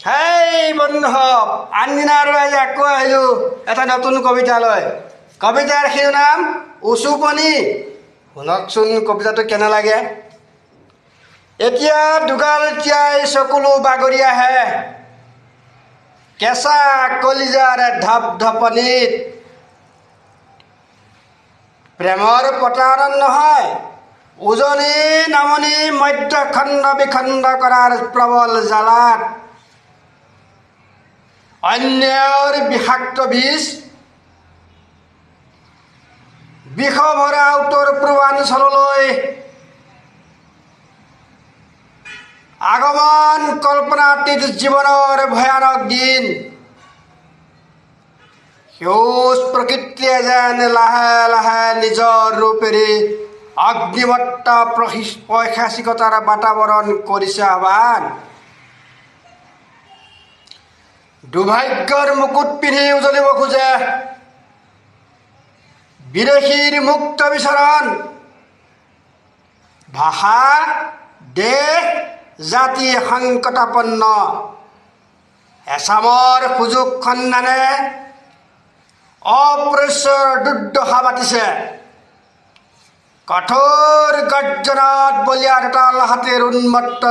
হেই বন্ধুসকল, আনদিনা আৰু আজি আকৌ আহিলোঁ এটা নতুন কবিতালৈ। কবিতাৰ শিৰোনাম উচুপনি। শুনকচোন কবিতাটো কেনে লাগে। এতিয়া দুগাল তিয়াই চকুলো বাগৰি আহে কেঁচা কলিজাৰ ধপধপনিত। প্ৰেমৰ প্ৰতাৰণ নহয়, উজনি নামনি মধ্য খণ্ড বিখণ্ড কৰাৰ প্ৰবল জ্বালাত অন্যৰ বিষাক্ত বিষভৰা উত্তৰ পূৰ্বাঞ্চললৈ আগমন কল্পনাতীত জীৱনৰ ভয়ানক দিন। সেউজ প্ৰকৃতিয়ে যেন লাহে লাহে নিজৰ ৰূপেৰে অগ্নিমত্ত পৈশাচিকতাৰ বাতাবৰণ কৰিছে আহ্বান। দুৰ্ভাগ্যৰ মুকুট পিন্ধি উজলিব খোজে বিদেশীৰ মুক্ত বিচৰণ। ভাষা দেশ জাতি সংকটাপন্ন এচামৰ সুযোগ সন্ধানে অপৰিচয়ৰ দুৰ্দশা পাতিছে। কঠোৰ গৰ্জনত বলিয়া দুটাল হাতীৰ উন্মত্ত